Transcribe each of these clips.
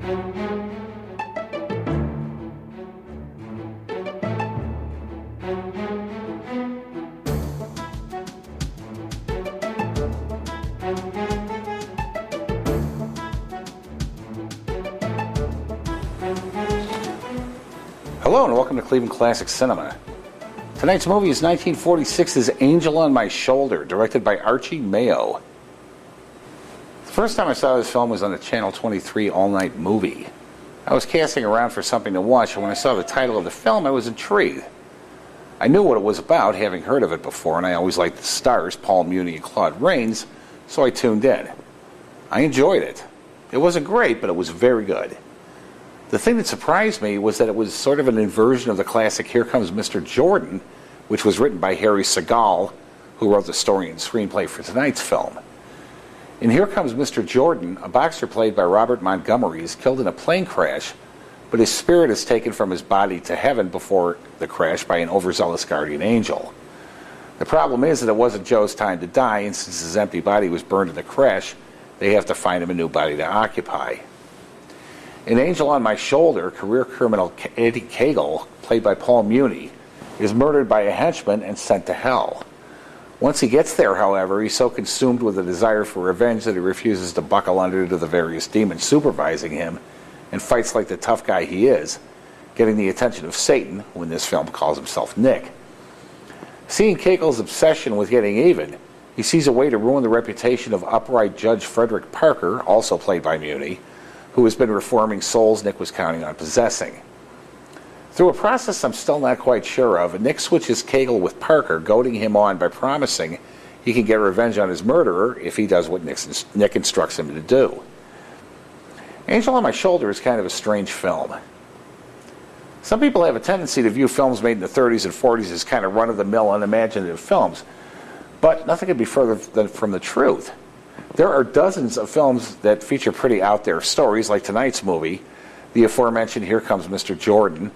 Hello and welcome to Cleveland Classic Cinema. Tonight's movie is 1946's Angel on My Shoulder, directed by Archie Mayo. The first time I saw this film was on the Channel 23 all-night movie. I was casting around for something to watch, and when I saw the title of the film, I was intrigued. I knew what it was about, having heard of it before, and I always liked the stars, Paul Muni and Claude Rains, so I tuned in. I enjoyed it. It wasn't great, but it was very good. The thing that surprised me was that it was sort of an inversion of the classic Here Comes Mr. Jordan, which was written by Harry Segal, who wrote the story and screenplay for tonight's film. In Here Comes Mr. Jordan, a boxer played by Robert Montgomery is killed in a plane crash, but his spirit is taken from his body to heaven before the crash by an overzealous guardian angel. The problem is that it wasn't Joe's time to die, and since his empty body was burned in the crash, they have to find him a new body to occupy. In Angel on My Shoulder, career criminal Eddie Cagle, played by Paul Muni, is murdered by a henchman and sent to hell. Once he gets there, however, he's so consumed with a desire for revenge that he refuses to buckle under to the various demons supervising him and fights like the tough guy he is, getting the attention of Satan, who in this film calls himself Nick. Seeing Cagle's obsession with getting even, he sees a way to ruin the reputation of upright Judge Frederick Parker, also played by Muni, who has been reforming souls Nick was counting on possessing. Through a process I'm still not quite sure of, Nick switches Cagle with Parker, goading him on by promising he can get revenge on his murderer if he does what Nick instructs him to do. Angel on My Shoulder is kind of a strange film. Some people have a tendency to view films made in the 30s and 40s as kind of run-of-the-mill, unimaginative films, but nothing could be further from the truth. There are dozens of films that feature pretty out-there stories, like tonight's movie, the aforementioned Here Comes Mr. Jordan,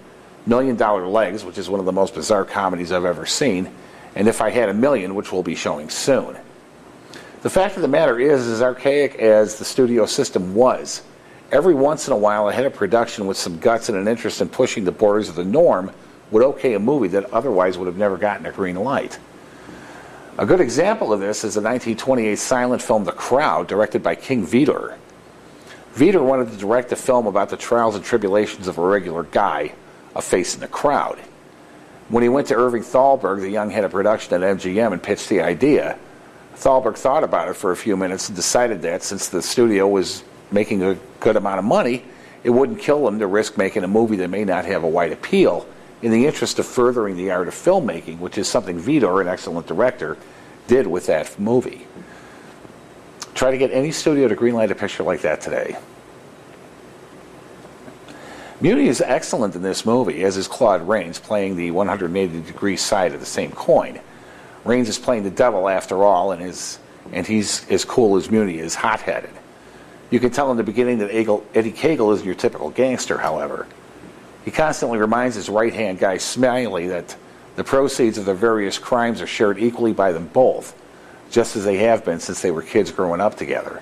$1 Million Legs, which is one of the most bizarre comedies I've ever seen, and If I Had a Million, which we'll be showing soon. The fact of the matter is, as archaic as the studio system was, every once in a while a head of production with some guts and an interest in pushing the borders of the norm would okay a movie that otherwise would have never gotten a green light. A good example of this is the 1928 silent film The Crowd, directed by King Vidor. Vidor wanted to direct a film about the trials and tribulations of a regular guy, a face in the crowd. When he went to Irving Thalberg, the young head of production at MGM, and pitched the idea, Thalberg thought about it for a few minutes and decided that, since the studio was making a good amount of money, it wouldn't kill him to risk making a movie that may not have a wide appeal, in the interest of furthering the art of filmmaking, which is something Vidor, an excellent director, did with that movie. Try to get any studio to greenlight a picture like that today. Muni is excellent in this movie, as is Claude Rains, playing the 180-degree side of the same coin. Rains is playing the devil after all, and he's as cool as Muni is hot-headed. You can tell in the beginning that Eddie Cagle isn't your typical gangster, however. He constantly reminds his right-hand guy, Smiley, that the proceeds of their various crimes are shared equally by them both, just as they have been since they were kids growing up together.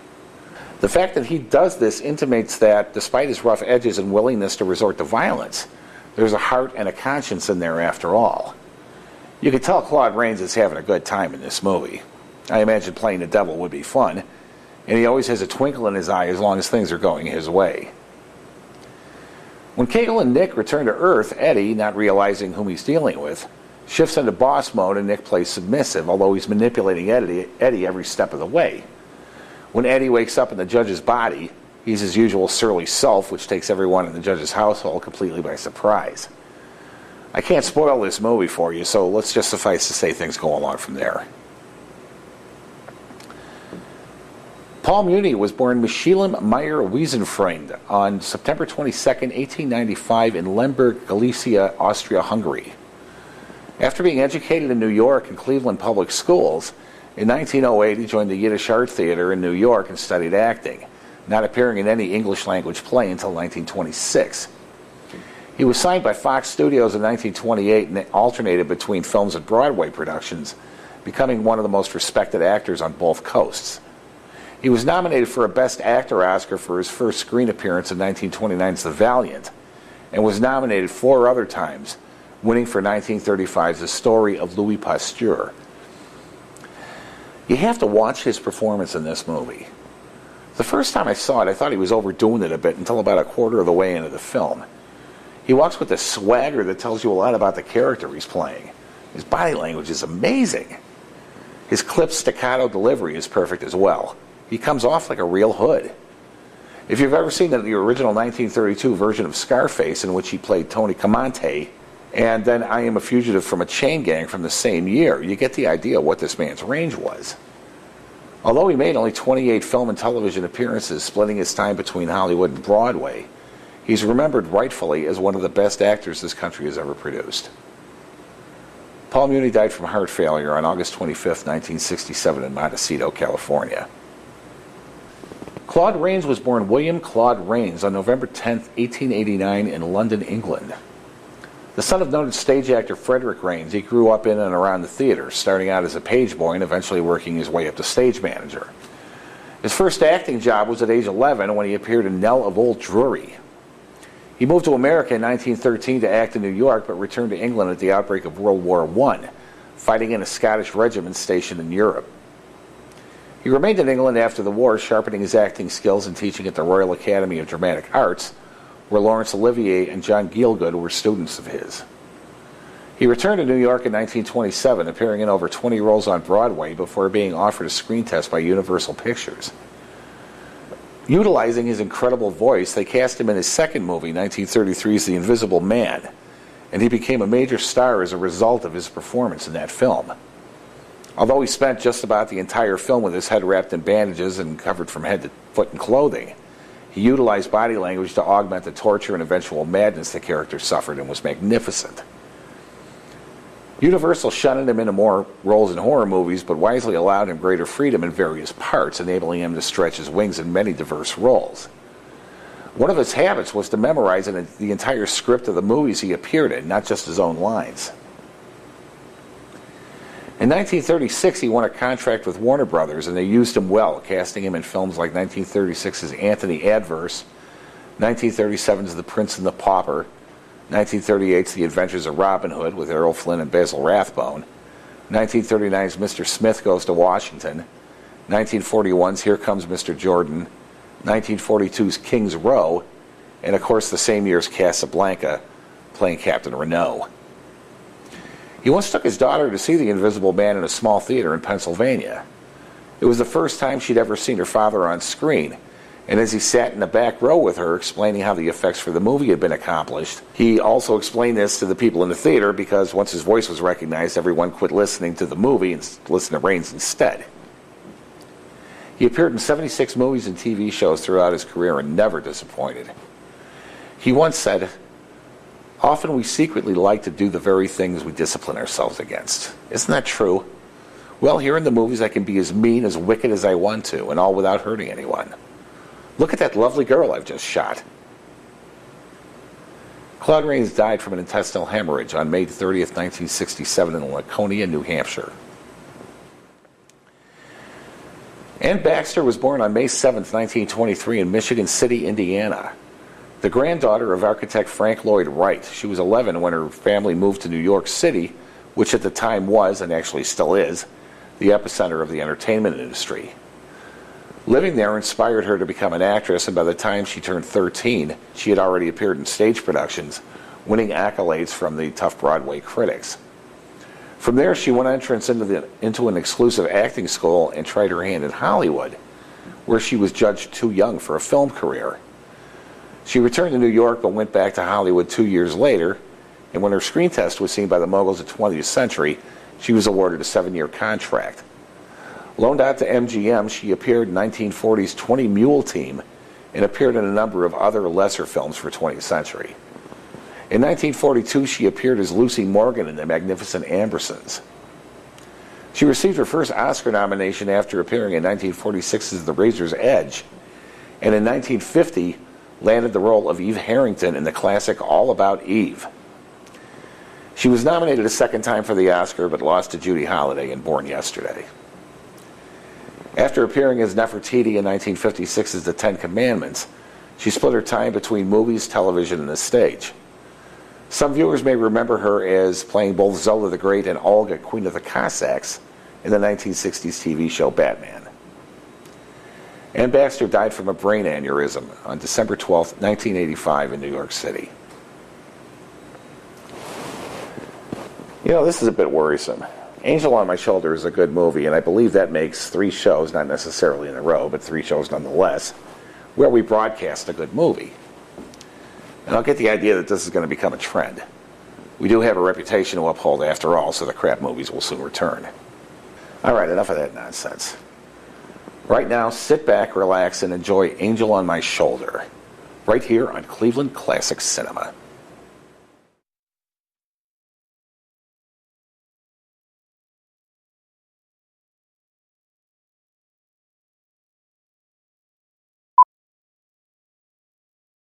The fact that he does this intimates that, despite his rough edges and willingness to resort to violence, there's a heart and a conscience in there after all. You can tell Claude Rains is having a good time in this movie. I imagine playing the devil would be fun, and he always has a twinkle in his eye as long as things are going his way. When Cagle and Nick return to Earth, Eddie, not realizing whom he's dealing with, shifts into boss mode and Nick plays submissive, although he's manipulating Eddie every step of the way. When Eddie wakes up in the judge's body, he's his usual surly self, which takes everyone in the judge's household completely by surprise. I can't spoil this movie for you, so let's just suffice to say things go along from there. Paul Muni was born Mechelen Meyer Wiesenfreund on September 22, 1895 in Lemberg, Galicia, Austria-Hungary. After being educated in New York and Cleveland public schools, in 1908 he joined the Yiddish Art Theater in New York and studied acting, not appearing in any English-language play until 1926. He was signed by Fox Studios in 1928 and alternated between films and Broadway productions, becoming one of the most respected actors on both coasts. He was nominated for a Best Actor Oscar for his first screen appearance in 1929's The Valiant, and was nominated 4 other times, winning for 1935's The Story of Louis Pasteur. You have to watch his performance in this movie. The first time I saw it, I thought he was overdoing it a bit until about a quarter of the way into the film. He walks with a swagger that tells you a lot about the character he's playing. His body language is amazing. His clipped staccato delivery is perfect as well. He comes off like a real hood. If you've ever seen the original 1932 version of Scarface, in which he played Tony Camonte, and then I Am a Fugitive from a Chain Gang from the same year, you get the idea of what this man's range was. Although he made only 28 film and television appearances, splitting his time between Hollywood and Broadway, he's remembered rightfully as one of the best actors this country has ever produced. Paul Muni died from heart failure on August 25, 1967 in Montecito, California. Claude Rains was born William Claude Rains on November 10, 1889 in London, England. The son of noted stage actor Frederick Rains, he grew up in and around the theater, starting out as a page boy and eventually working his way up to stage manager. His first acting job was at age 11 when he appeared in Nell of Old Drury. He moved to America in 1913 to act in New York, but returned to England at the outbreak of World War I, fighting in a Scottish regiment stationed in Europe. He remained in England after the war, sharpening his acting skills and teaching at the Royal Academy of Dramatic Arts, where Laurence Olivier and John Gielgud were students of his. He returned to New York in 1927, appearing in over 20 roles on Broadway before being offered a screen test by Universal Pictures. Utilizing his incredible voice, they cast him in his second movie, 1933's The Invisible Man, and he became a major star as a result of his performance in that film. Although he spent just about the entire film with his head wrapped in bandages and covered from head to foot in clothing, he utilized body language to augment the torture and eventual madness the character suffered and was magnificent. Universal shunted him into more roles in horror movies, but wisely allowed him greater freedom in various parts, enabling him to stretch his wings in many diverse roles. One of his habits was to memorize the entire script of the movies he appeared in, not just his own lines. In 1936, he won a contract with Warner Brothers, and they used him well, casting him in films like 1936's Anthony Adverse, 1937's The Prince and the Pauper, 1938's The Adventures of Robin Hood with Errol Flynn and Basil Rathbone, 1939's Mr. Smith Goes to Washington, 1941's Here Comes Mr. Jordan, 1942's King's Row, and of course the same year's Casablanca, playing Captain Renault. He once took his daughter to see The Invisible Man in a small theater in Pennsylvania. It was the first time she'd ever seen her father on screen, and as he sat in the back row with her explaining how the effects for the movie had been accomplished, he also explained this to the people in the theater because once his voice was recognized, everyone quit listening to the movie and listened to Rains instead. He appeared in 76 movies and TV shows throughout his career and never disappointed. He once said, "Often we secretly like to do the very things we discipline ourselves against. Isn't that true? Well, here in the movies I can be as mean, as wicked as I want to, and all without hurting anyone. Look at that lovely girl I've just shot." Claude Rains died from an intestinal hemorrhage on May 30th, 1967 in Laconia, New Hampshire. Ann Baxter was born on May 7th, 1923 in Michigan City, Indiana. The granddaughter of architect Frank Lloyd Wright. She was 11 when her family moved to New York City, which at the time was, and actually still is, the epicenter of the entertainment industry. Living there inspired her to become an actress, and by the time she turned 13, she had already appeared in stage productions, winning accolades from the tough Broadway critics. From there, she won entrance into an exclusive acting school and tried her hand in Hollywood, where she was judged too young for a film career. She returned to New York but went back to Hollywood 2 years later, and when her screen test was seen by the moguls of the 20th century, she was awarded a 7-year contract. Loaned out to MGM, she appeared in 1940's 20 Mule Team and appeared in a number of other lesser films for 20th Century. In 1942, she appeared as Lucy Morgan in The Magnificent Ambersons. She received her first Oscar nomination after appearing in 1946's The Razor's Edge, and in 1950 landed the role of Eve Harrington in the classic All About Eve. She was nominated a second time for the Oscar, but lost to Judy Holliday in Born Yesterday. After appearing as Nefertiti in 1956's The Ten Commandments, she split her time between movies, television, and the stage. Some viewers may remember her as playing both Zola the Great and Olga, Queen of the Cossacks, in the 1960s TV show Batman. Ann Baxter died from a brain aneurysm on December 12, 1985 in New York City. You know, this is a bit worrisome. Angel on My Shoulder is a good movie, and I believe that makes 3 shows, not necessarily in a row, but 3 shows nonetheless, where we broadcast a good movie. And I'll get the idea that this is going to become a trend. We do have a reputation to uphold after all, so the crap movies will soon return. All right, enough of that nonsense. Right now, sit back, relax, and enjoy Angel on My Shoulder, right here on Cleveland Classic Cinema.